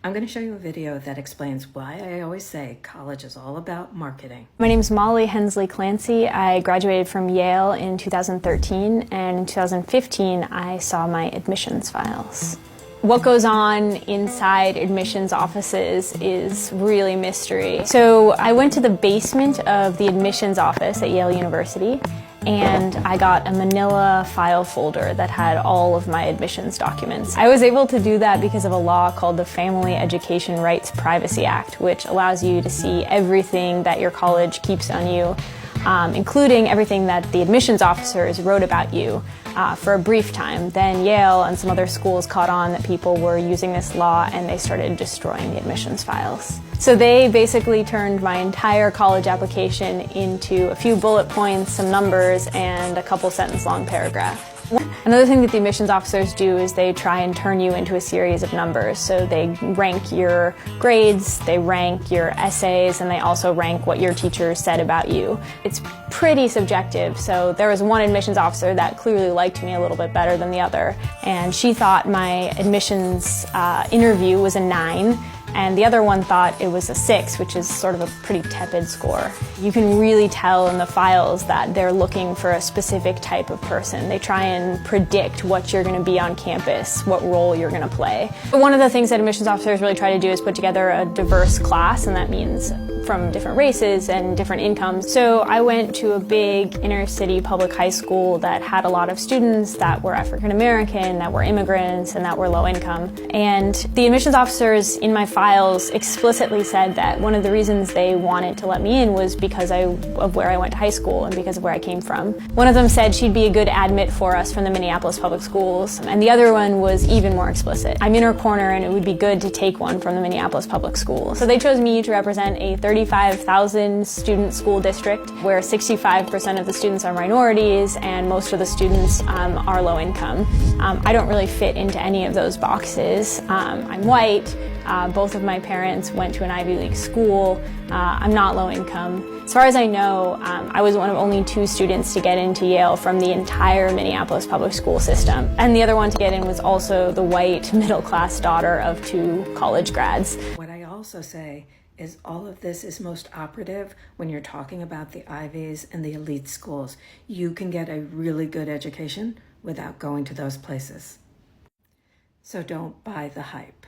I'm going to show you a video that explains why I always say college is all about marketing. My name is Molly Hensley Clancy. I graduated from Yale in 2013, and in 2015 I saw my admissions files. What goes on inside admissions offices is really mystery. So I went to the basement of the admissions office at Yale University, and I got a manila file folder that had all of my admissions documents. I was able to do that because of a law called the Family Education Rights Privacy Act, which allows you to see everything that your college keeps on you, including everything that the admissions officers wrote about you for a brief time. Then Yale and some other schools caught on that people were using this law, and they started destroying the admissions files. So they basically turned my entire college application into a few bullet points, some numbers, and a couple sentence-long paragraph. Another thing that the admissions officers do is they try and turn you into a series of numbers. So they rank your grades, they rank your essays, and they also rank what your teachers said about you. It's pretty subjective. So there was one admissions officer that clearly liked me a little bit better than the other, and she thought my admissions interview was a 9. And the other one thought it was a 6, which is sort of a pretty tepid score. You can really tell in the files that they're looking for a specific type of person. They try and predict what you're going to be on campus, what role you're going to play. But one of the things that admissions officers really try to do is put together a diverse class, and that means from different races and different incomes. So I went to a big inner city public high school that had a lot of students that were African American, that were immigrants, and that were low income. And the admissions officers in my files explicitly said that one of the reasons they wanted to let me in was because of where I went to high school and because of where I came from. One of them said she'd be a good admit for us from the Minneapolis public schools, and the other one was even more explicit. I'm in her corner and it would be good to take one from the Minneapolis public schools. So they chose me to represent a 35,000 student school district where 65% of the students are minorities and most of the students are low income. I don't really fit into any of those boxes. I'm white. Both of my parents went to an Ivy League school. I'm not low income. As far as I know, I was one of only 2 students to get into Yale from the entire Minneapolis public school system. And the other one to get in was also the white middle-class daughter of 2 college grads. What I also say is all of this is most operative when you're talking about the Ivies and the elite schools. You can get a really good education without going to those places. So don't buy the hype.